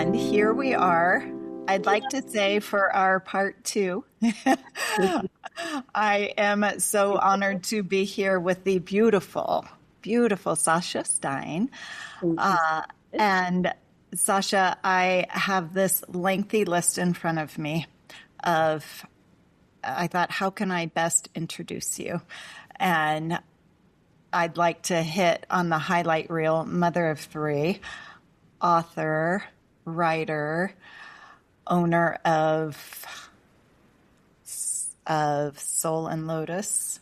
And here we are. I'd like to say for our part 2, I am so honored to be here with the beautiful, beautiful Sasha Stine. And Sasha, I have this lengthy list in front of me I thought, how can I best introduce you? And I'd like to hit on the highlight reel: mother of 3, author, writer, owner of Soul and Lotus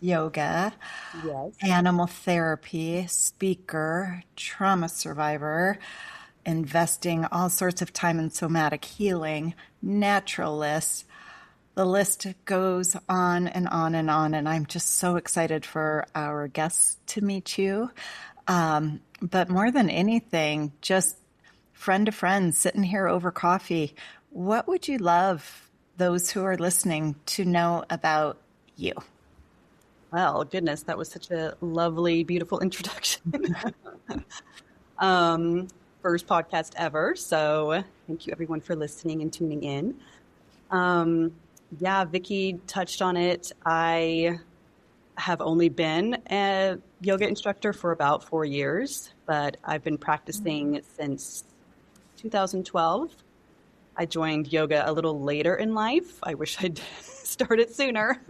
Yoga, animal therapy, speaker, trauma survivor, investing all sorts of time in somatic healing, naturalist. The list goes on and on and on, and I'm just so excited for our guests to meet you. But more than anything, just friend to friend, sitting here over coffee, what would you love those who are listening to know about you? Well, goodness, that was such a lovely, beautiful introduction. First podcast ever, so thank you everyone for listening and tuning in. Vicky touched on it. I have only been a yoga instructor for about 4 years, but I've been practicing since 2012. I joined yoga a little later in life. I wish I'd started sooner,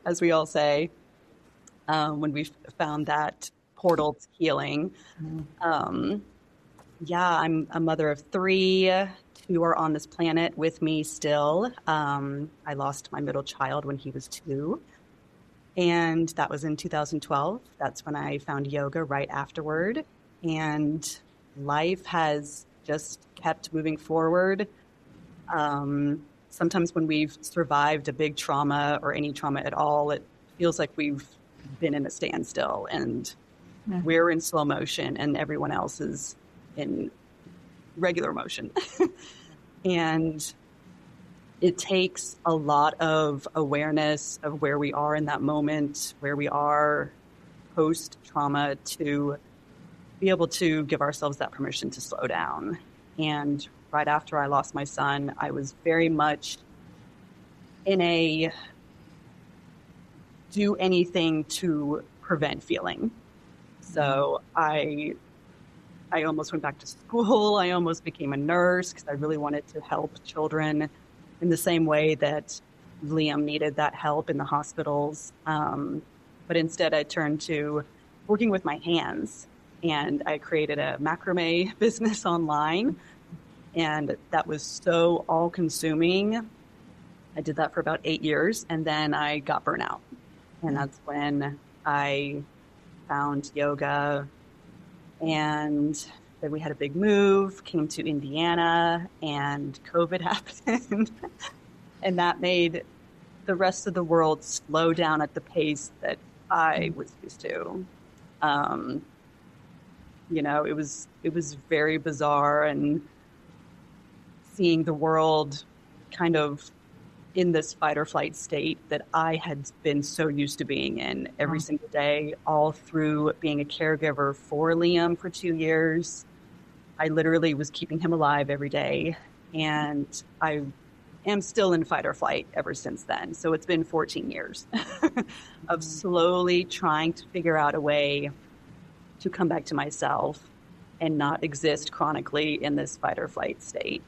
as we all say, when we found that portal to healing. I'm a mother of 3. 2 are on this planet with me still. I lost my middle child when he was 2, and that was in 2012. That's when I found yoga right afterward, and life has just kept moving forward. Sometimes when we've survived a big trauma or any trauma at all, it feels like we've been in a standstill, and we're in slow motion and everyone else is in regular motion. And it takes a lot of awareness of where we are in that moment, where we are post-trauma, to be able to give ourselves that permission to slow down. And right after I lost my son, I was very much in a do anything to prevent feeling. So I almost went back to school. I almost became a nurse because I really wanted to help children in the same way that Liam needed that help in the hospitals. But instead I turned to working with my hands, and I created a macrame business online, and that was so all-consuming. I did that for about 8 years, and then I got burnout. And that's when I found yoga. And then we had a big move, came to Indiana, and COVID happened. And that made the rest of the world slow down at the pace that I was used to. It was very bizarre, and seeing the world kind of in this fight or flight state that I had been so used to being in every single day, all through being a caregiver for Liam for 2 years. I literally was keeping him alive every day, and I am still in fight or flight ever since then. So it's been 14 years of slowly trying to figure out a way to come back to myself and not exist chronically in this fight or flight state.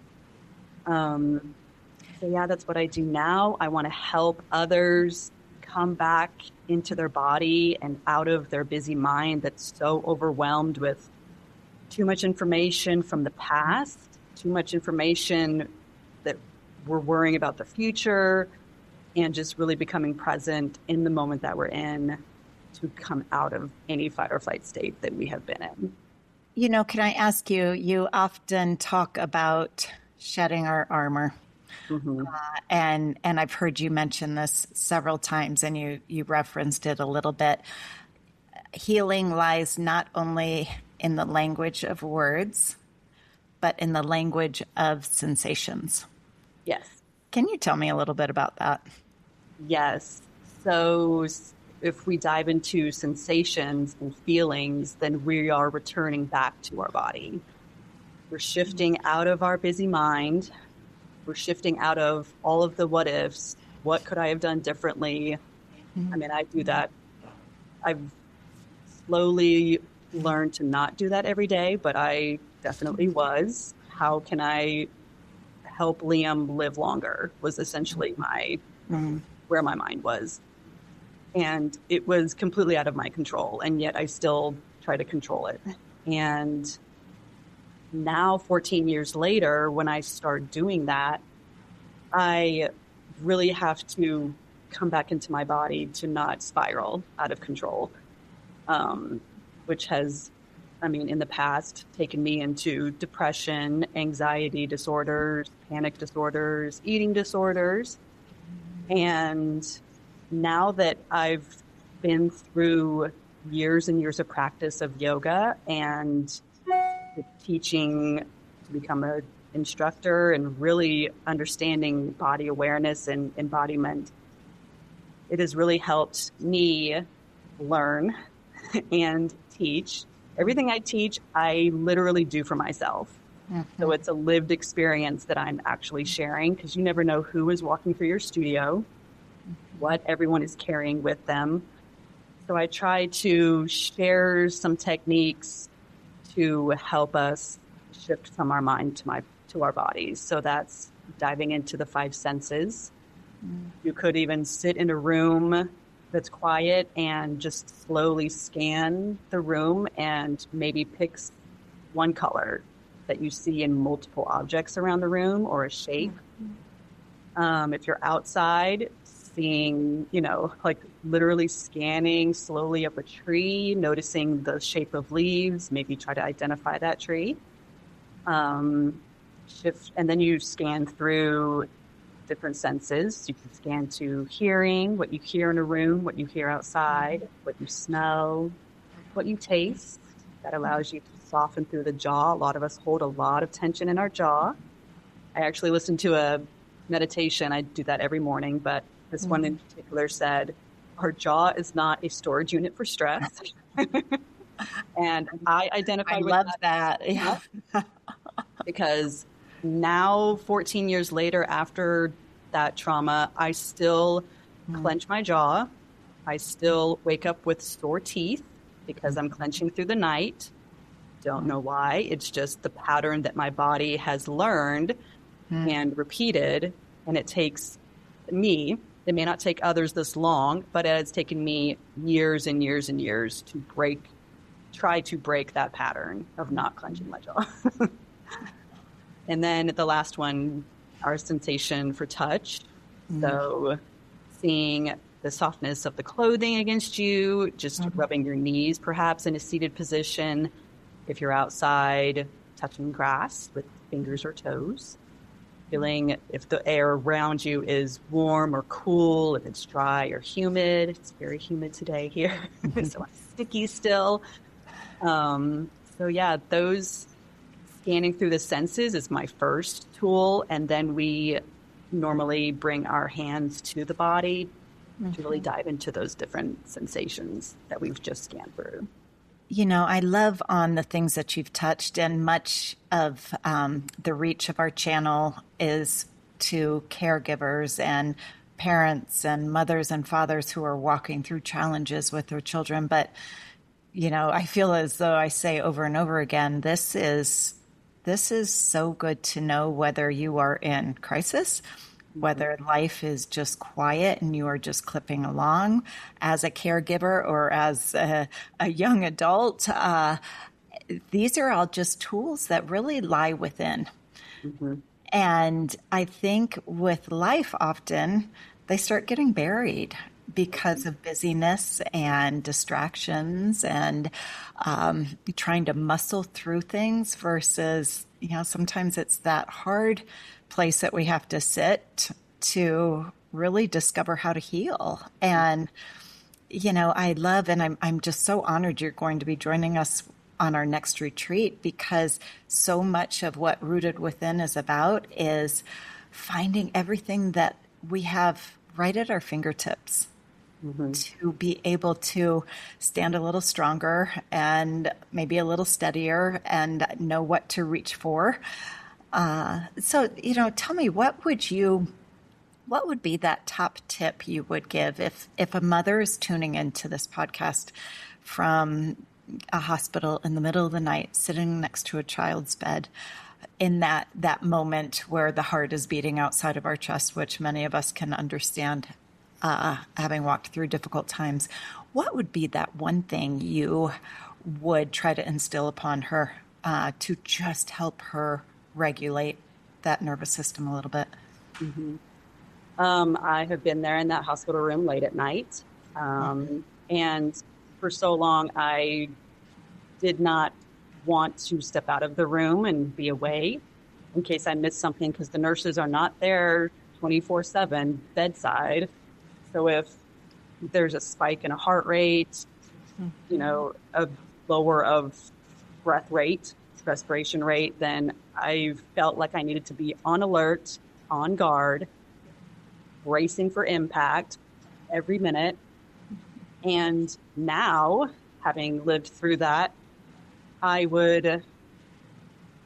That's what I do now. I want to help others come back into their body and out of their busy mind that's so overwhelmed with too much information from the past, too much information that we're worrying about the future, and just really becoming present in the moment that we're in to come out of any fight or flight state that we have been in. Can I ask you, you often talk about shedding our armor. Mm-hmm. And I've heard you mention this several times, and you referenced it a little bit. Healing lies not only in the language of words, but in the language of sensations. Yes. Can you tell me a little bit about that? Yes. So if we dive into sensations and feelings, then we are returning back to our body. We're shifting out of our busy mind. We're shifting out of all of the what ifs. What could I have done differently? I mean, I do that. I've slowly learned to not do that every day, but I definitely was. How can I help Liam live longer was essentially where my mind was. And it was completely out of my control. And yet I still try to control it. And now 14 years later, when I start doing that, I really have to come back into my body to not spiral out of control, which has, I mean, in the past taken me into depression, anxiety disorders, panic disorders, eating disorders. And now that I've been through years and years of practice of yoga and teaching to become an instructor and really understanding body awareness and embodiment, it has really helped me learn and teach. Everything I teach, I literally do for myself. So it's a lived experience that I'm actually sharing, because you never know who is walking through your studio, what everyone is carrying with them. So I try to share some techniques to help us shift from our mind to our bodies. So that's diving into the 5 senses. You could even sit in a room that's quiet and just slowly scan the room and maybe pick one color that you see in multiple objects around the room, or a shape. If you're outside, seeing, like literally scanning slowly up a tree, noticing the shape of leaves, maybe try to identify that tree. Shift, and then you scan through different senses. You can scan to hearing, what you hear in a room, what you hear outside, what you smell, what you taste. That allows you to soften through the jaw. A lot of us hold a lot of tension in our jaw. I actually listened to a meditation. I do that every morning, but this one in particular said, our jaw is not a storage unit for stress. And I identified with that. Yeah. Because now, 14 years later, after that trauma, I still clench my jaw. I still wake up with sore teeth because I'm clenching through the night. Don't know why. It's just the pattern that my body has learned and repeated. And it takes me, it may not take others this long, but it's taken me years and years and years to try to break that pattern of not clenching my jaw. And then the last one, our sensation for touch. So seeing the softness of the clothing against you, just rubbing your knees perhaps in a seated position. If you're outside, touching grass with fingers or toes. Feeling if the air around you is warm or cool, if it's dry or humid. It's very humid today here, so I'm sticky still. So yeah, those scanning through the senses is my first tool. And then we normally bring our hands to the body to really dive into those different sensations that we've just scanned through. I love on the things that you've touched, and much of the reach of our channel is to caregivers and parents and mothers and fathers who are walking through challenges with their children. But, I feel as though I say over and over again, this is so good to know, whether you are in crisis, whether life is just quiet and you are just clipping along as a caregiver or as a young adult. These are all just tools that really lie within. And I think with life, often they start getting buried because of busyness and distractions and trying to muscle through things versus, sometimes it's that hard place that we have to sit to really discover how to heal. And, I love, and I'm just so honored you're going to be joining us on our next retreat, because so much of what Rooted Within is about is finding everything that we have right at our fingertips. to be able to stand a little stronger and maybe a little steadier and know what to reach for. So, tell me, what would be that top tip you would give if a mother is tuning into this podcast from a hospital in the middle of the night, sitting next to a child's bed, in that moment where the heart is beating outside of our chest, which many of us can understand, having walked through difficult times? What would be that one thing you would try to instill upon her to just help her regulate that nervous system a little bit? I have been there in that hospital room late at night. And for so long, I did not want to step out of the room and be away in case I missed something, because the nurses are not there 24/7 bedside. So if there's a spike in a heart rate, a lower of breath rate, respiration rate, then I felt like I needed to be on alert, on guard, bracing for impact every minute. And now, having lived through that, I would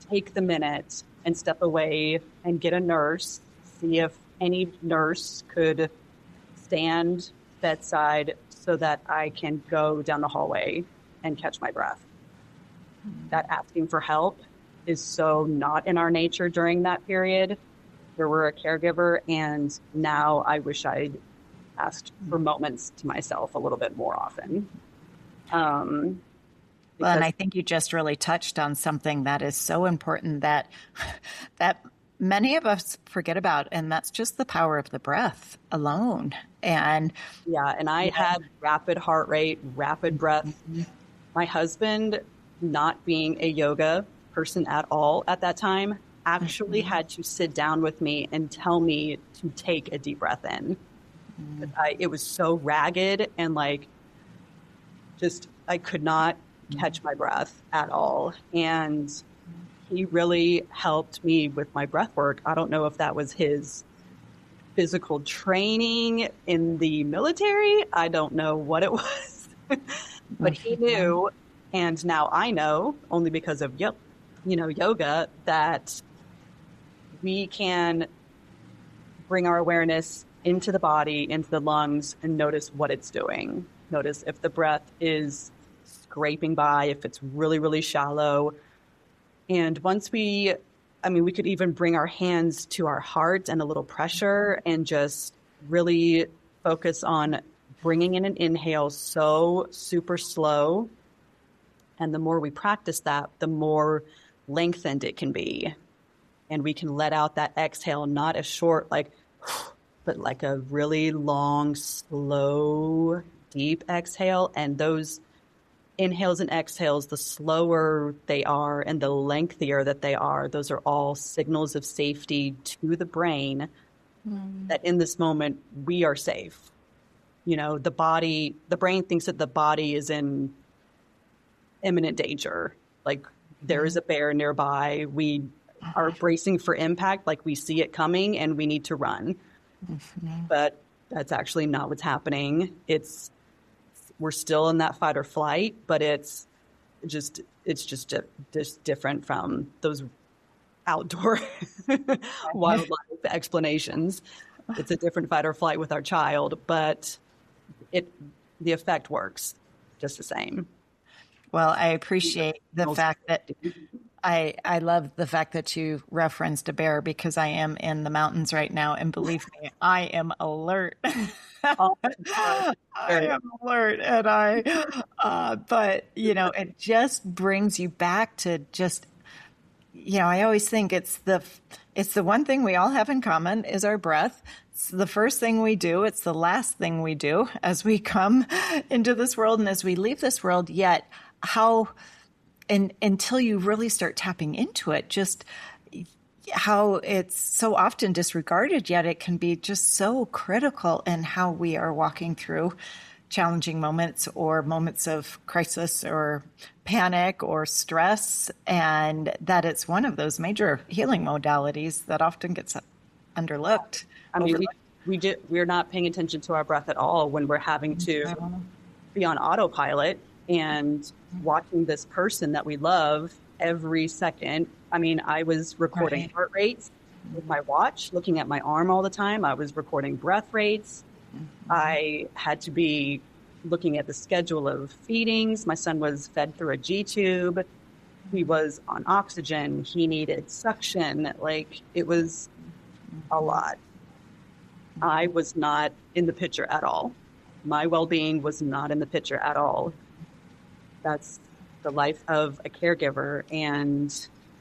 take the minute and step away and get a nurse, see if any nurse could stand bedside so that I can go down the hallway and catch my breath. That asking for help is so not in our nature during that period where we're a caregiver. And now I wish I'd asked for moments to myself a little bit more often. Well, and I think you just really touched on something that is so important that many of us forget about, and that's just the power of the breath alone. And I had rapid heart rate, rapid breath. My husband, not being a yoga person at all at that time, actually had to sit down with me and tell me to take a deep breath in. It was so ragged and I could not catch my breath at all. And he really helped me with my breath work. I don't know if that was his physical training in the military. I don't know what it was, but he knew. And now I know, only because of yoga, that we can bring our awareness into the body, into the lungs, and notice what it's doing. Notice if the breath is scraping by, if it's really, really shallow. And once we could even bring our hands to our heart and a little pressure and just really focus on bringing in an inhale so super slow. And the more we practice that, the more lengthened it can be. And we can let out that exhale, not as short, but like a really long, slow, deep exhale. And those inhales and exhales, the slower they are and the lengthier that they are, those are all signals of safety to the brain that in this moment we are safe. The brain thinks that the body is in imminent danger. Like there is a bear nearby. We are bracing for impact, like we see it coming and we need to run. But that's actually not what's happening. We're still in that fight or flight, but it's just different from those outdoor wildlife explanations. It's a different fight or flight with our child, but the effect works just the same. Well, I appreciate the fact that I love the fact that you referenced a bear, because I am in the mountains right now, and believe me, I am alert. I am alert, and but it just brings you back to just, I always think it's the one thing we all have in common is our breath. It's the first thing we do. It's the last thing we do as we come into this world and as we leave this world. Yet until you really start tapping into it, just how it's so often disregarded, yet it can be just so critical in how we are walking through challenging moments or moments of crisis or panic or stress, and that it's one of those major healing modalities that often gets underlooked. we're not paying attention to our breath at all when we're having to be on autopilot and watching this person that we love every second. I mean, I was recording heart rates with my watch, looking at my arm all the time. I was recording breath rates. I had to be looking at the schedule of feedings. My son was fed through a G tube. He was on oxygen. He needed suction. Like, it was a lot. I was not in the picture at all. My well-being was not in the picture at all. That's the life of a caregiver, and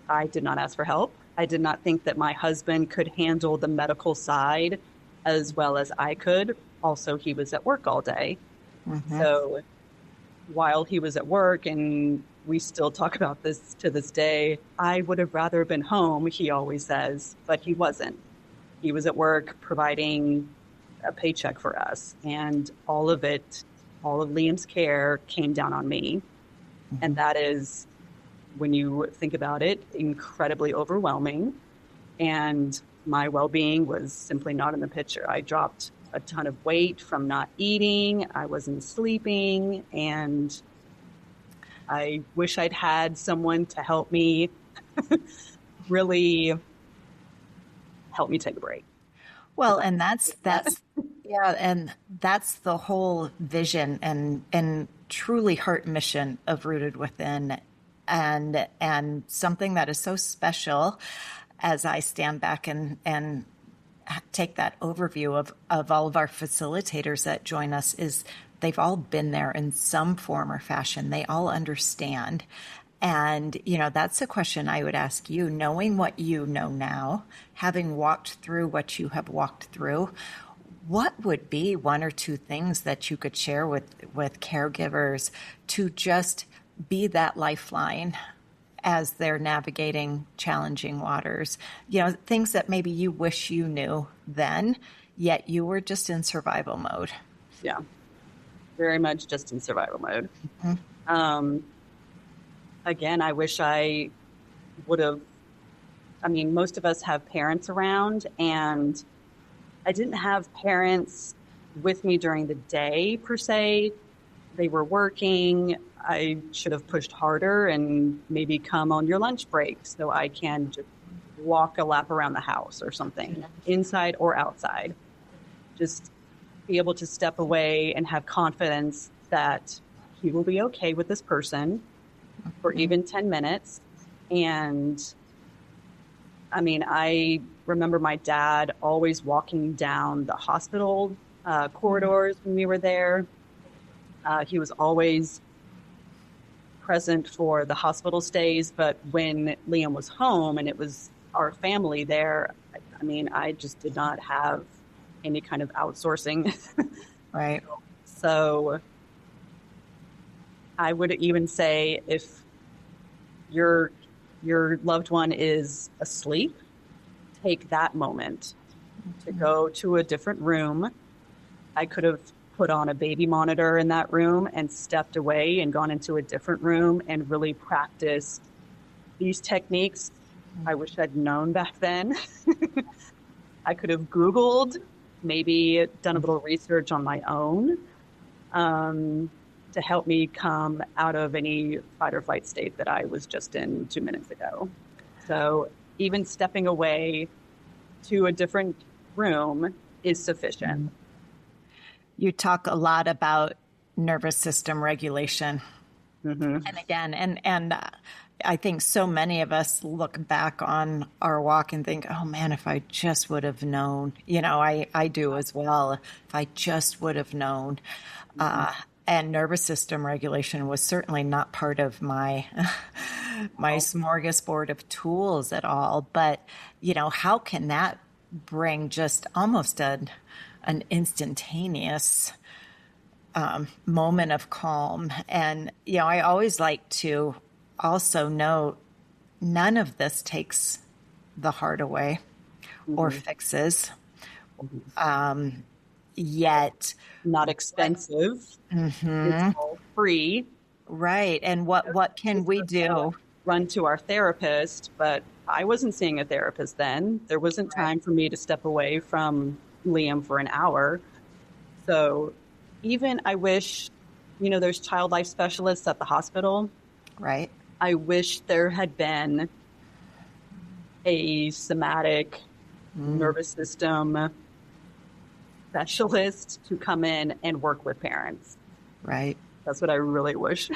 I did not ask for help. I did not think that my husband could handle the medical side as well as I could. Also, he was at work all day. So while he was at work, and we still talk about this to this day, I would have rather been home, he always says, but he wasn't. He was at work providing a paycheck for us, and all of Liam's care came down on me. And that is, when you think about it, incredibly overwhelming. And my well-being was simply not in the picture. I dropped a ton of weight from not eating. I wasn't sleeping. And I wish I'd had someone to help me really help me take a break. Well, and that's yeah, and that's the whole vision and truly heart mission of Rooted Within, and something that is so special as I stand back and take that overview of all of our facilitators that join us, is they've all been there in some form or fashion. They all understand. And, that's a question I would ask you, knowing what you know now, having walked through what you have walked through, what would be one or two things that you could share with caregivers to just be that lifeline as they're navigating challenging waters? Things that maybe you wish you knew then, yet you were just in survival mode. Yeah, very much just in survival mode. Again, I wish I would have, most of us have parents around, and I didn't have parents with me during the day per se. They were working. I should have pushed harder and maybe come on your lunch break so I can just walk a lap around the house or something, inside or outside. Just be able to step away and have confidence that he will be okay with this person for even 10 minutes. And I remember my dad always walking down the hospital corridors when we were there. He was always present for the hospital stays, but when Liam was home and it was our family there, I just did not have any kind of outsourcing. Right. So I would even say, if your loved one is asleep, take that moment to go to a different room. I could have put on a baby monitor in that room and stepped away and gone into a different room and really practiced these techniques. I wish I'd known back then. I could have Googled, maybe done a little research on my own, to help me come out of any fight or flight state that I was just in 2 minutes ago. So even stepping away to a different room is sufficient. You talk a lot about nervous system regulation. And again, and I think so many of us look back on our walk and think, oh man, if I just would have known, I do as well. If I just would have known. And nervous system regulation was certainly not part of my smorgasbord of tools at all. But, how can that bring just almost an instantaneous moment of calm? And, I always like to also note, none of this takes the heart away or fixes. Yet not expensive. It's all free. Right. And what can we do? Run to our therapist, but I wasn't seeing a therapist then. There wasn't time for me to step away from Liam for an hour. So even I wish, there's child life specialists at the hospital. Right. I wish there had been a somatic nervous system specialist to come in and work with parents. Right. That's what I really wish,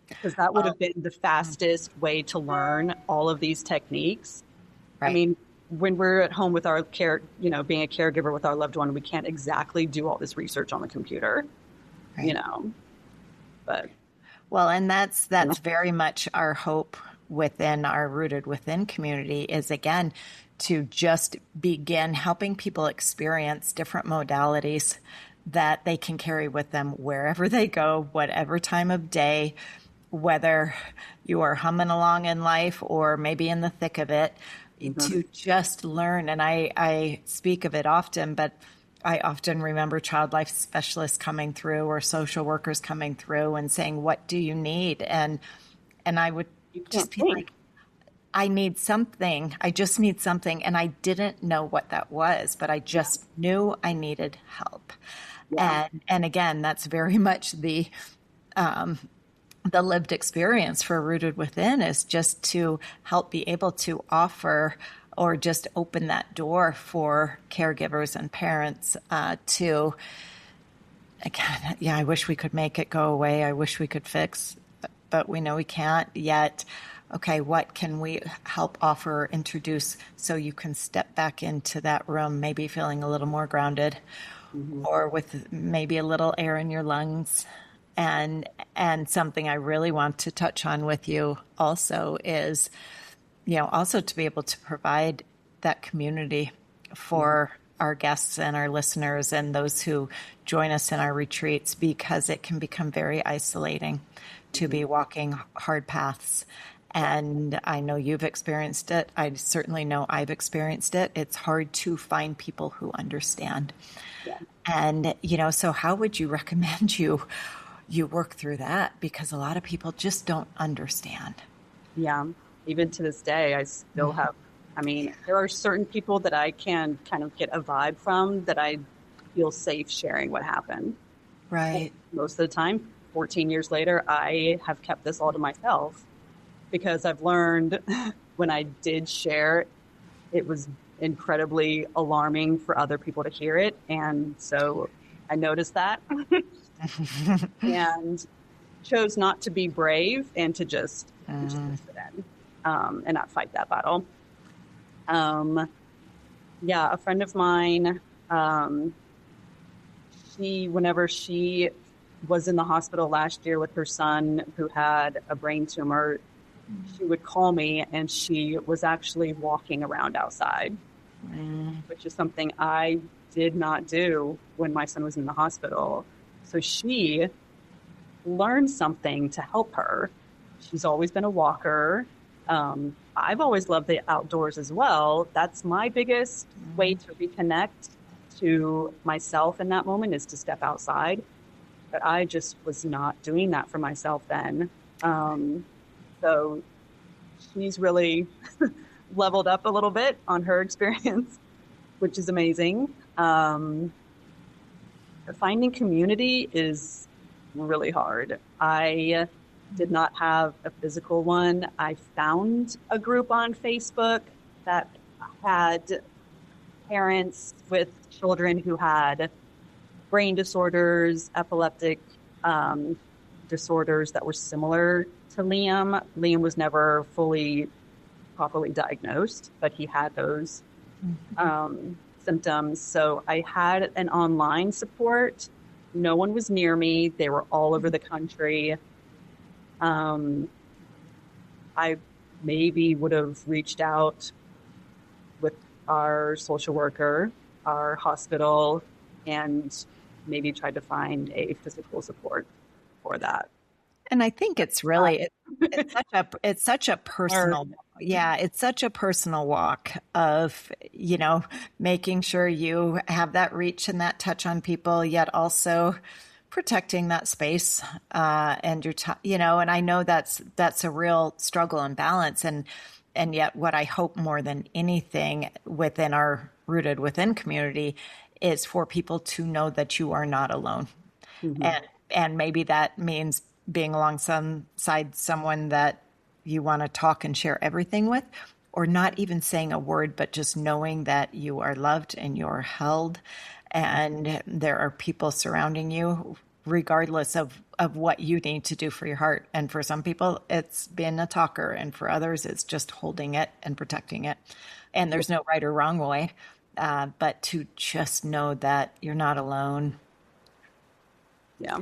because that would have been the fastest way to learn all of these techniques. Right. I mean, when we're at home with our being a caregiver with our loved one, we can't exactly do all this research on the computer, Right. But. Well, and that's very much our hope within our Rooted Within community is, again, to just begin helping people experience different modalities that they can carry with them wherever they go, whatever time of day, whether you are humming along in life or maybe in the thick of it, to just learn. And I speak of it often, but I often remember child life specialists coming through or social workers coming through and saying, "What do you need?" And I would just be like, "I need something. I just need something." And I didn't know what that was, but I just knew I needed help. Yeah. And again, that's very much the lived experience for Rooted Within, is just to help be able to offer or just open that door for caregivers and parents to, again, I wish we could make it go away. I wish we could fix, but we know we can't yet. Okay, what can we help offer, introduce, so you can step back into that room, maybe feeling a little more grounded, or with maybe a little air in your lungs. And something I really want to touch on with you also is, also to be able to provide that community for our guests and our listeners and those who join us in our retreats, because it can become very isolating to be walking hard paths. And I know you've experienced it. I certainly know I've experienced it. It's hard to find people who understand. Yeah. And, so how would you recommend you work through that? Because a lot of people just don't understand. Yeah. Even to this day, I still have, there are certain people that I can kind of get a vibe from that I feel safe sharing what happened. Right. And most of the time, 14 years later, I have kept this all to myself, because I've learned when I did share, it was incredibly alarming for other people to hear it. And so I noticed that and chose not to be brave and to just sit in. And not fight that battle. A friend of mine, whenever she was in the hospital last year with her son who had a brain tumor, she would call me, and she was actually walking around outside, which is something I did not do when my son was in the hospital. So she learned something to help her. She's always been a walker. I've always loved the outdoors as well. That's my biggest way to reconnect to myself in that moment, is to step outside. But I just was not doing that for myself then. So she's really leveled up a little bit on her experience, which is amazing. Finding community is really hard. I did not have a physical one. I found a group on Facebook that had parents with children who had brain disorders, epileptic disorders that were similar to Liam. Liam was never properly diagnosed, but he had those symptoms. So I had an online support. No one was near me. They were all over the country. I maybe would have reached out with our social worker, our hospital, and maybe tried to find a physical support for that. And I think it's really, it's such a personal, it's such a personal walk of, making sure you have that reach and that touch on people, yet also protecting that space, and and I know that's a real struggle and balance. And yet what I hope more than anything within our Rooted Within community is for people to know that you are not alone. Mm-hmm. And maybe that means being alongside someone that you want to talk and share everything with, or not even saying a word, but just knowing that you are loved and you're held, and there are people surrounding you regardless of what you need to do for your heart. And for some people, it's being a talker, and for others, it's just holding it and protecting it. And there's no right or wrong way, but to just know that you're not alone. Yeah.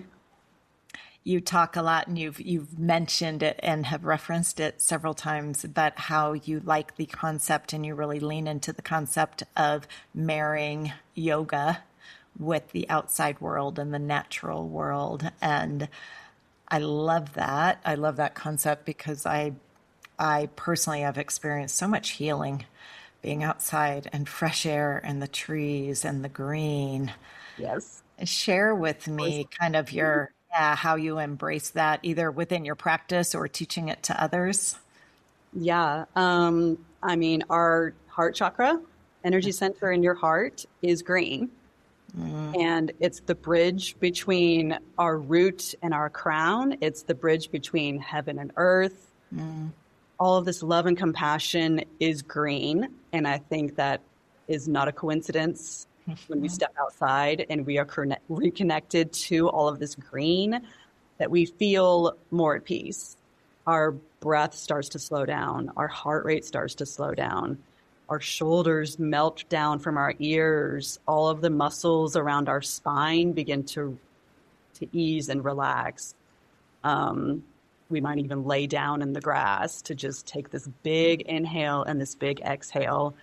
You talk a lot, and you've mentioned it and have referenced it several times, but how you like the concept and you really lean into the concept of marrying yoga with the outside world and the natural world. And I love that. I love that concept because I personally have experienced so much healing being outside and fresh air and the trees and the green. Yes. Share with me kind of your, how you embrace that either within your practice or teaching it to others. Yeah. I mean, our heart chakra, energy center in your heart, is green. And it's the bridge between our root and our crown. It's the bridge between heaven and earth. All of this love and compassion is green. And I think that is not a coincidence when we step outside and we are reconnected to all of this green, that we feel more at peace. Our breath starts to slow down. Our heart rate starts to slow down. Our shoulders melt down from our ears. All of the muscles around our spine begin to ease and relax. We might even lay down in the grass to just take this big inhale and this big exhale.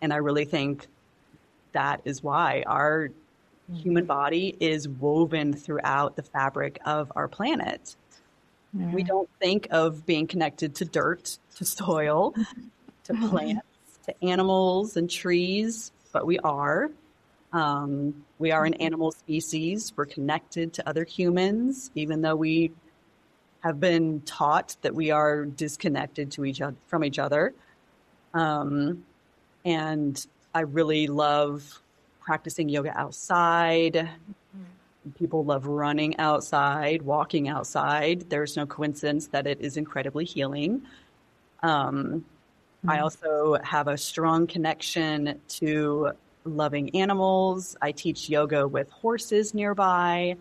And I really think that is why our human body is woven throughout the fabric of our planet. We don't think of being connected to dirt, to soil, to plants, to animals and trees, but we are. We are an animal species. We're connected to other humans, even though we have been taught that we are disconnected from each other. And I really love practicing yoga outside. People love running outside, walking outside. There's no coincidence that it is incredibly healing. I also have a strong connection to loving animals. I teach yoga with horses nearby.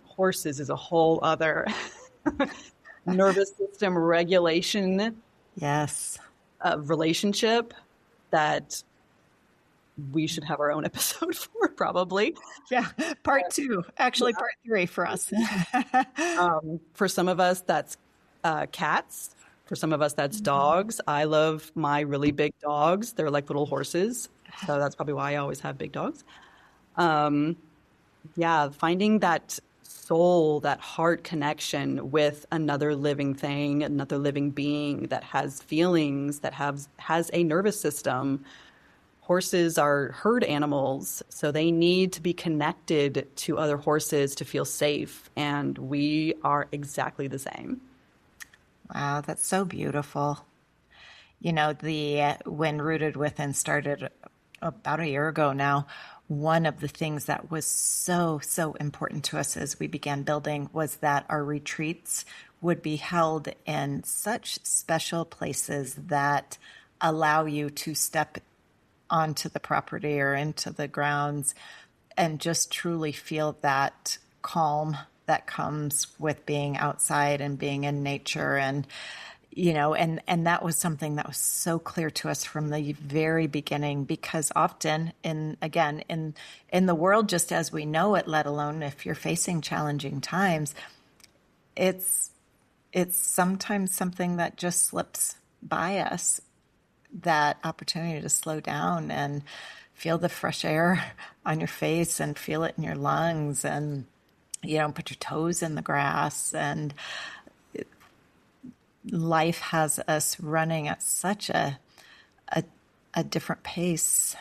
Horses is a whole other nervous system regulation relationship that we should have our own episode for, probably. Yeah, part 2, actually part 3 for us. For some of us, that's cats. For some of us, that's dogs. I love my really big dogs. They're like little horses. So that's probably why I always have big dogs. Finding that soul, that heart connection with another living thing, another living being that has feelings, that has a nervous system. Horses are herd animals, so they need to be connected to other horses to feel safe. And we are exactly the same. Wow, that's so beautiful. You know, when Rooted Within started about a year ago now, one of the things that was so, so important to us as we began building was that our retreats would be held in such special places that allow you to step onto the property or into the grounds and just truly feel that calm that comes with being outside and being in nature. And and that was something that was so clear to us from the very beginning, because often in the world, just as we know it, let alone if you're facing challenging times, it's sometimes something that just slips by us, that opportunity to slow down and feel the fresh air on your face and feel it in your lungs, and put your toes in the grass. And life has us running at such a different pace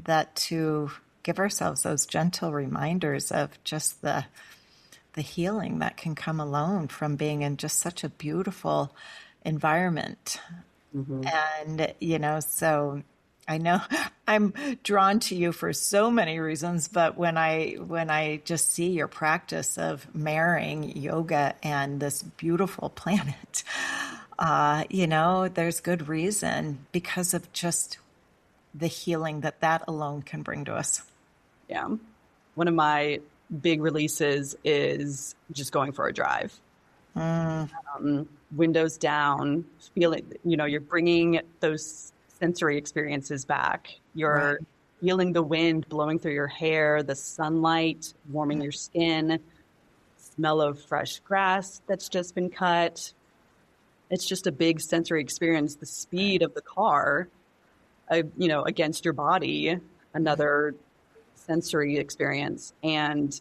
that to give ourselves those gentle reminders of just the healing that can come alone from being in just such a beautiful environment. And so I know I'm drawn to you for so many reasons, but when I just see your practice of marrying yoga and this beautiful planet, there's good reason because of just the healing that alone can bring to us. Yeah. One of my big releases is just going for a drive. Windows down, feeling, you're bringing those sensory experiences back. You're feeling the wind blowing through your hair, the sunlight warming your skin, smell of fresh grass that's just been cut. It's just a big sensory experience. The speed of the car, against your body, another sensory experience. And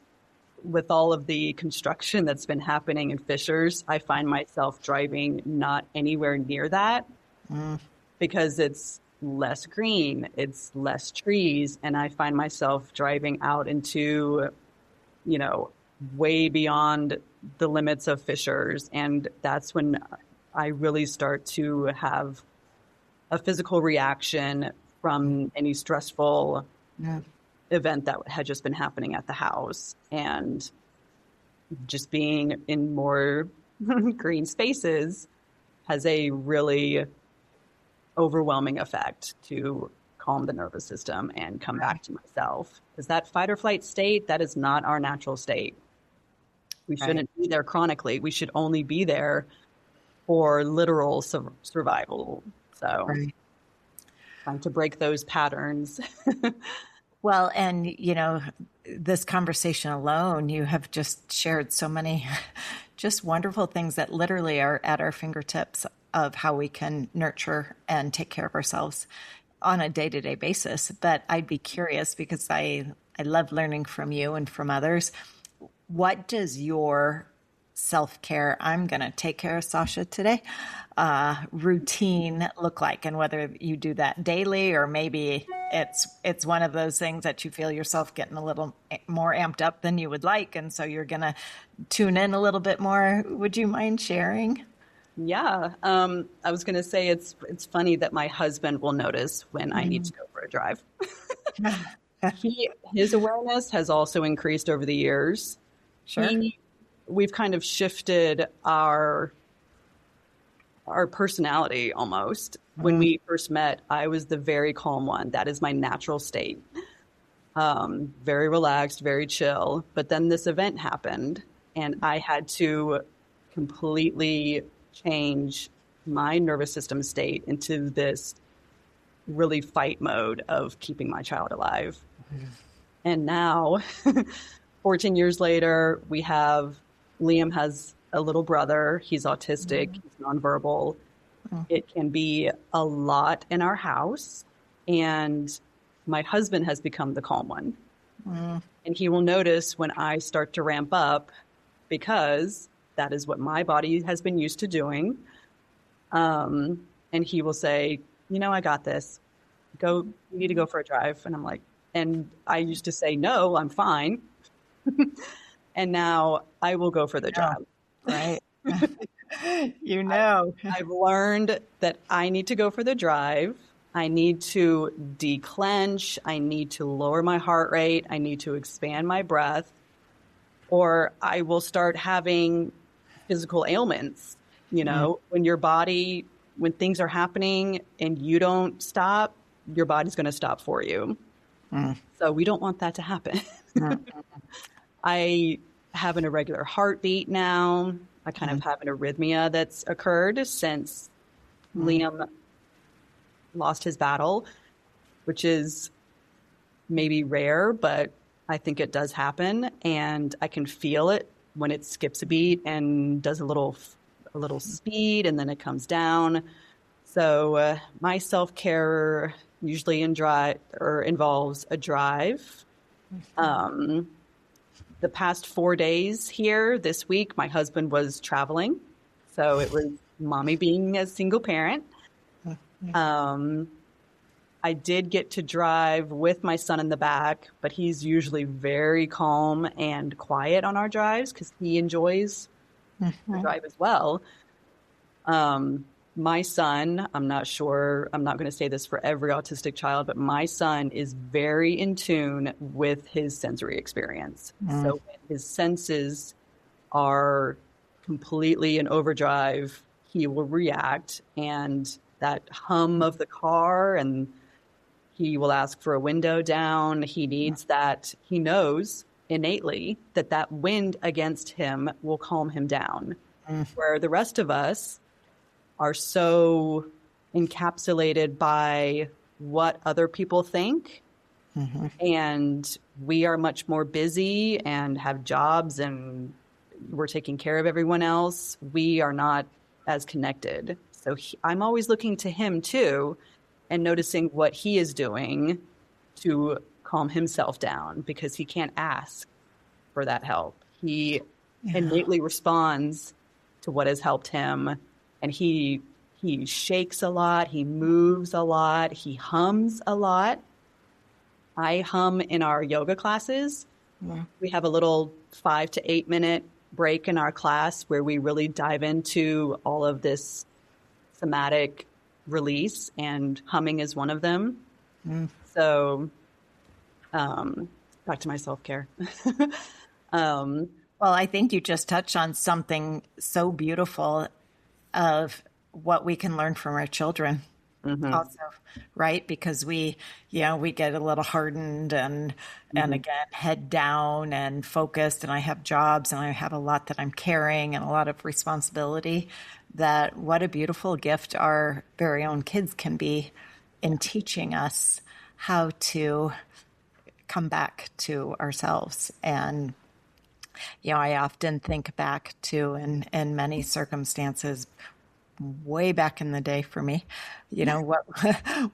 with all of the construction that's been happening in Fishers, I find myself driving not anywhere near that because it's less green, it's less trees, and I find myself driving out into, way beyond the limits of Fishers. And that's when I really start to have a physical reaction from any stressful event that had just been happening at the house. And just being in more green spaces has a really overwhelming effect to calm the nervous system and come back to myself. Because that fight or flight state, that is not our natural state. We shouldn't be there chronically. We should only be there for literal survival. So trying to break those patterns. Well, and, this conversation alone, you have just shared so many just wonderful things that literally are at our fingertips of how we can nurture and take care of ourselves on a day-to-day basis. But I'd be curious because I love learning from you and from others. What does your self-care, I'm going to take care of Sasha today, routine look like? And whether you do that daily or maybe it's one of those things that you feel yourself getting a little more amped up than you would like. And so you're going to tune in a little bit more. Would you mind sharing? Yeah. I was going to say it's funny that my husband will notice when I need to go for a drive. His awareness has also increased over the years. Sure. We've kind of shifted our personality almost. When we first met, I was the very calm one. That is my natural state. Very relaxed, very chill. But then this event happened and I had to completely change my nervous system state into this really fight mode of keeping my child alive. And now, 14 years later, Liam has a little brother. He's autistic. He's nonverbal. It can be a lot in our house. And my husband has become the calm one. And he will notice when I start to ramp up because that is what my body has been used to doing. And he will say, I got this. You need to go for a drive. And I'm like, and I used to say, no, I'm fine. And now I will go for the drive. Right. I've learned that I need to go for the drive. I need to declench. I need to lower my heart rate. I need to expand my breath, or I will start having physical ailments. When things are happening and you don't stop, your body's going to stop for you. So we don't want that to happen. I have an irregular heartbeat now. I kind of have an arrhythmia that's occurred since Liam lost his battle, which is maybe rare, but I think it does happen. And I can feel it when it skips a beat and does a little speed and then it comes down. So my self-care usually involves a drive. The past 4 days here this week, my husband was traveling. So it was mommy being a single parent. I did get to drive with my son in the back, but he's usually very calm and quiet on our drives because he enjoys the drive as well. my son, I'm not sure, I'm not going to say this for every autistic child, but my son is very in tune with his sensory experience. So when his senses are completely in overdrive, he will react, and that hum of the car, and he will ask for a window down. He needs that. He knows innately that that wind against him will calm him down. Where the rest of us are so encapsulated by what other people think. And we are much more busy and have jobs, and we're taking care of everyone else. We are not as connected. So I'm always looking to him too, and noticing what he is doing to calm himself down, because he can't ask for that help. He innately responds to what has helped him, and he shakes a lot, he moves a lot, he hums a lot. I hum in our yoga classes. We have a little 5 to 8 minute break in our class where we really dive into all of this somatic release, and humming is one of them. So back to my self-care. Well, I think you just touched on something so beautiful of what we can learn from our children also, right? Because we get a little hardened and again, head down and focused, and I have jobs and I have a lot that I'm carrying and a lot of responsibility. That what a beautiful gift our very own kids can be in teaching us how to come back to ourselves. And I often think back to, in many circumstances, way back in the day for me,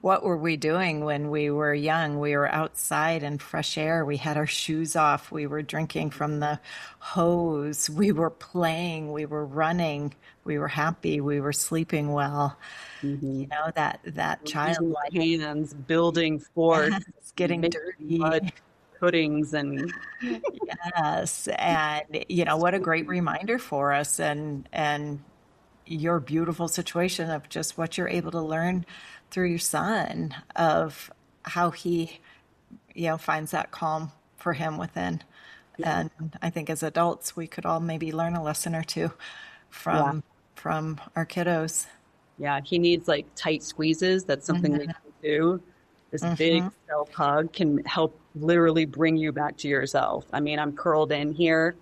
what were we doing when we were young? We were outside in fresh air. We had our shoes off. We were drinking from the hose. We were playing. We were running. We were happy. We were sleeping well. That child hands building forth, getting dirty. Mud puddings and yes, and what a great reminder for us, and your beautiful situation of just what you're able to learn through your son, of how he finds that calm for him within. And I think as adults we could all maybe learn a lesson or two from our kiddos. He needs like tight squeezes. That's something we can do. This big self hug can help literally bring you back to yourself. I mean, I'm curled in here,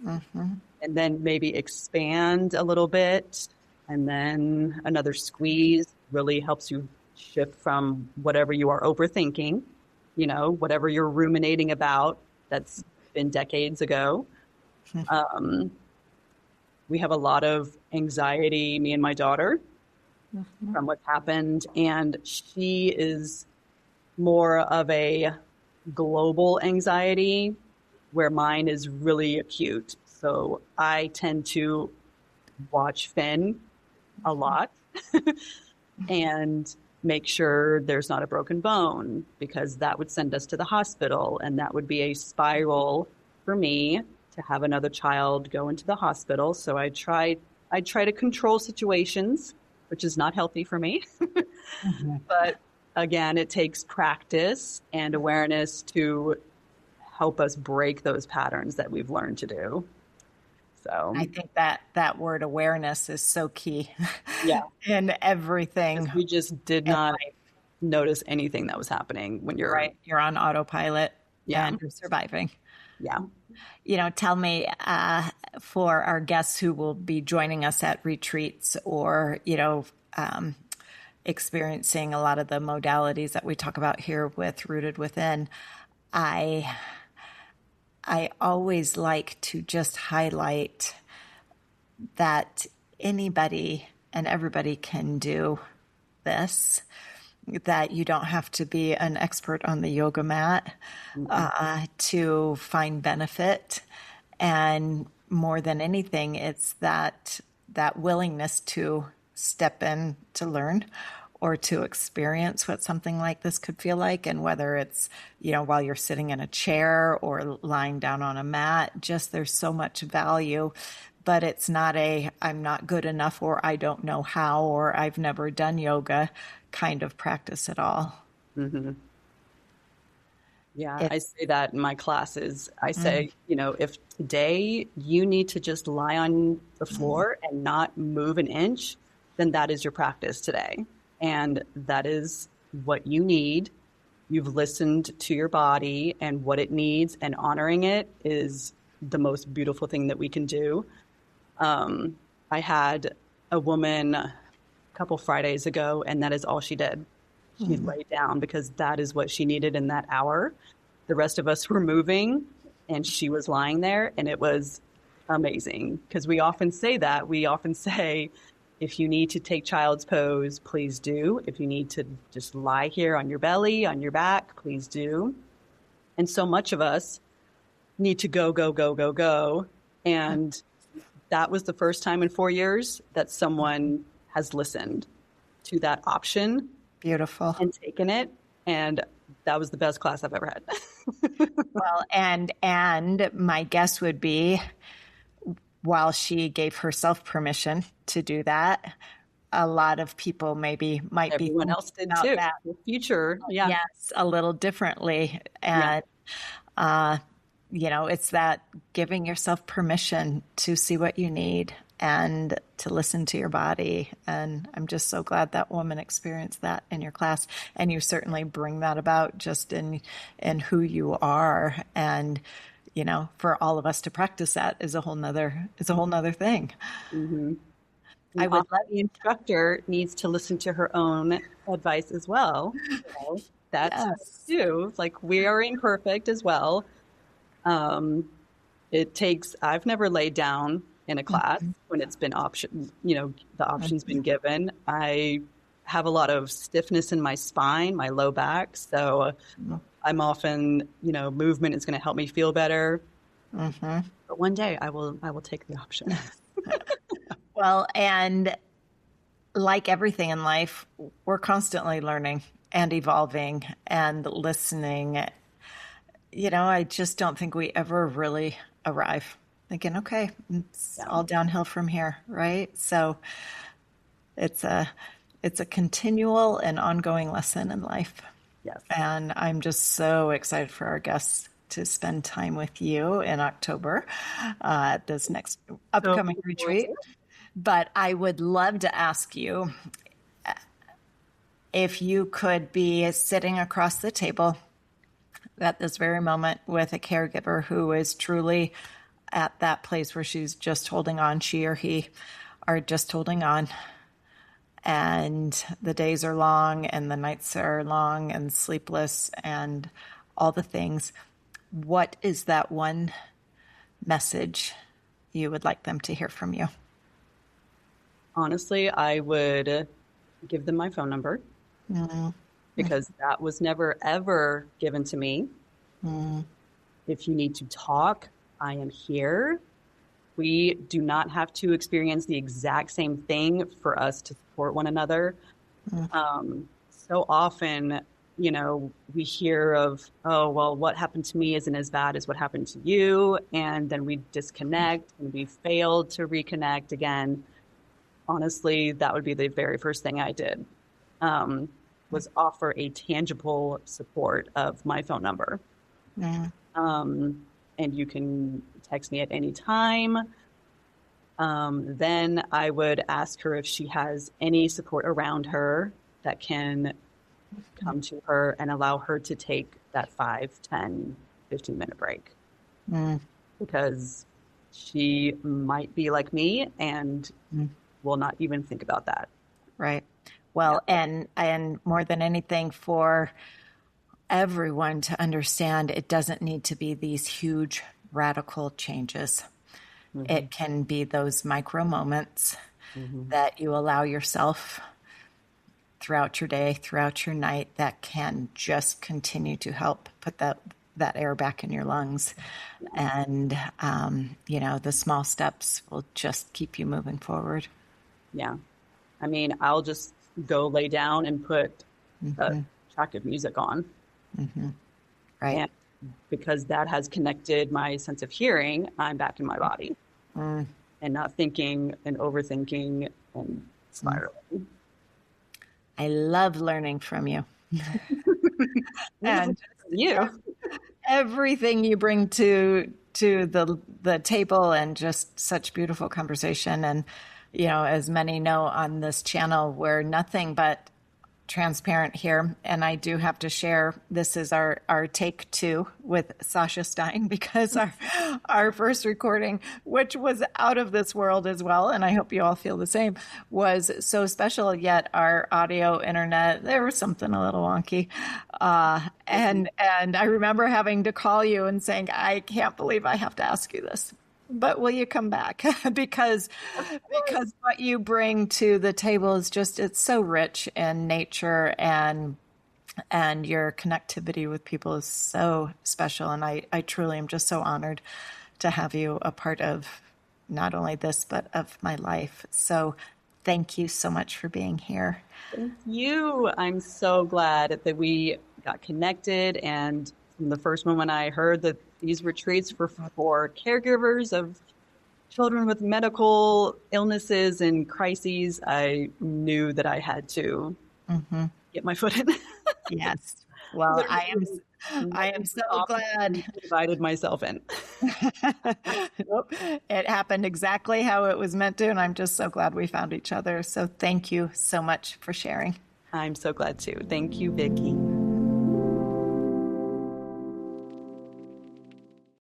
and then maybe expand a little bit, and then another squeeze really helps you shift from whatever you are overthinking, whatever you're ruminating about that's been decades ago. We have a lot of anxiety, me and my daughter, from what's happened, and she is more of a global anxiety, where mine is really acute. So I tend to watch Finn a lot and make sure there's not a broken bone, because that would send us to the hospital, and that would be a spiral for me to have another child go into the hospital. So I try to control situations, which is not healthy for me. But again, it takes practice and awareness to help us break those patterns that we've learned to do. So I think that word awareness is so key. In everything. We just did not notice anything that was happening when you're You're on autopilot and you're surviving. Tell me, for our guests who will be joining us at retreats, or experiencing a lot of the modalities that we talk about here with Rooted Within, I always like to just highlight that anybody and everybody can do this, that you don't have to be an expert on the yoga mat to find benefit. And more than anything, it's that willingness to step in to learn, or to experience what something like this could feel like. And whether it's, while you're sitting in a chair or lying down on a mat, just there's so much value. but it's not a I'm not good enough or I don't know how or I've never done yoga kind of practice at all. Mm-hmm. Yeah, I say that in my classes. I say, if today you need to just lie on the floor and not move an inch, then that is your practice today. And that is what you need. You've listened to your body and what it needs, and honoring it is the most beautiful thing that we can do. I had a woman a couple Fridays ago, and that is all she did. She laid down because that is what she needed in that hour. The rest of us were moving and she was lying there, and it was amazing because we often say that. We often say, if you need to take child's pose, please do. If you need to just lie here on your belly, on your back, please do. And so much of us need to go, go, go, go, go. And that was the first time in 4 years that someone has listened to that option. Beautiful. And taken it. And that was the best class I've ever had. Well, and my guess would be, while she gave herself permission to do that, a lot of people might Everyone else did too. That. The future, yeah. Yes, a little differently. And, it's that giving yourself permission to see what you need and to listen to your body. And I'm just so glad that woman experienced that in your class. And you certainly bring that about just in who you are. And, for all of us to practice that is a whole nother thing. Mm-hmm. I would love the instructor needs to listen to her own advice as well. That's too. Like, we are imperfect as well. I've never laid down in a class when it's been the option's been given. I have a lot of stiffness in my spine, my low back. So I'm often, movement is going to help me feel better. Mm-hmm. But one day I will take the option. Well, and like everything in life, we're constantly learning and evolving and listening. I just don't think we ever really arrive thinking, okay, it's all downhill from here, right? So it's a continual and ongoing lesson in life. Yes. And I'm just so excited for our guests to spend time with you in October at this next upcoming retreat. But I would love to ask you if you could be sitting across the table at this very moment with a caregiver who is truly at that place where she's just holding on, she or he are just holding on, and the days are long and the nights are long and sleepless and all the things. What is that one message you would like them to hear from you? Honestly, I would give them my phone number because that was never, ever given to me. If you need to talk, I am here. We do not have to experience the exact same thing for us to support one another. So often, we hear of, oh, well, what happened to me isn't as bad as what happened to you. And then we disconnect and we failed to reconnect again. Honestly, that would be the very first thing I did, was offer a tangible support of my phone number. And you can text me at any time. Then I would ask her if she has any support around her that can come to her and allow her to take that 5, 10, 15-minute break. Because she might be like me and will not even think about that. Right. Well, and more than anything, for everyone to understand, it doesn't need to be these huge radical changes. It can be those micro moments that you allow yourself throughout your day, throughout your night, that can just continue to help put that air back in your lungs. And, the small steps will just keep you moving forward. Yeah. I mean, I'll just go lay down and put a track of music on. Right. And because that has connected my sense of hearing, I'm back in my body. and not thinking and overthinking and spiraling. I love learning from you. And everything you bring to the table, and just such beautiful conversation. And, as many know on this channel, we're nothing but transparent here. And I do have to share, this is our take 2 with Sasha Stine, because our first recording, which was out of this world as well, and I hope you all feel the same, was so special, yet our audio internet, there was something a little wonky. And I remember having to call you and saying, I can't believe I have to ask you this, but will you come back? because what you bring to the table is just, it's so rich in nature, and your connectivity with people is so special. And I truly am just so honored to have you a part of not only this, but of my life. So thank you so much for being here. Thank you. I'm so glad that we got connected. And from the first moment I heard that these retreats were for caregivers of children with medical illnesses and crises, I knew that I had to get my foot in. Yes. Well, I am so glad. Invited myself in. It happened exactly how it was meant to, and I'm just so glad we found each other. So thank you so much for sharing. I'm so glad too. Thank you, Vicky.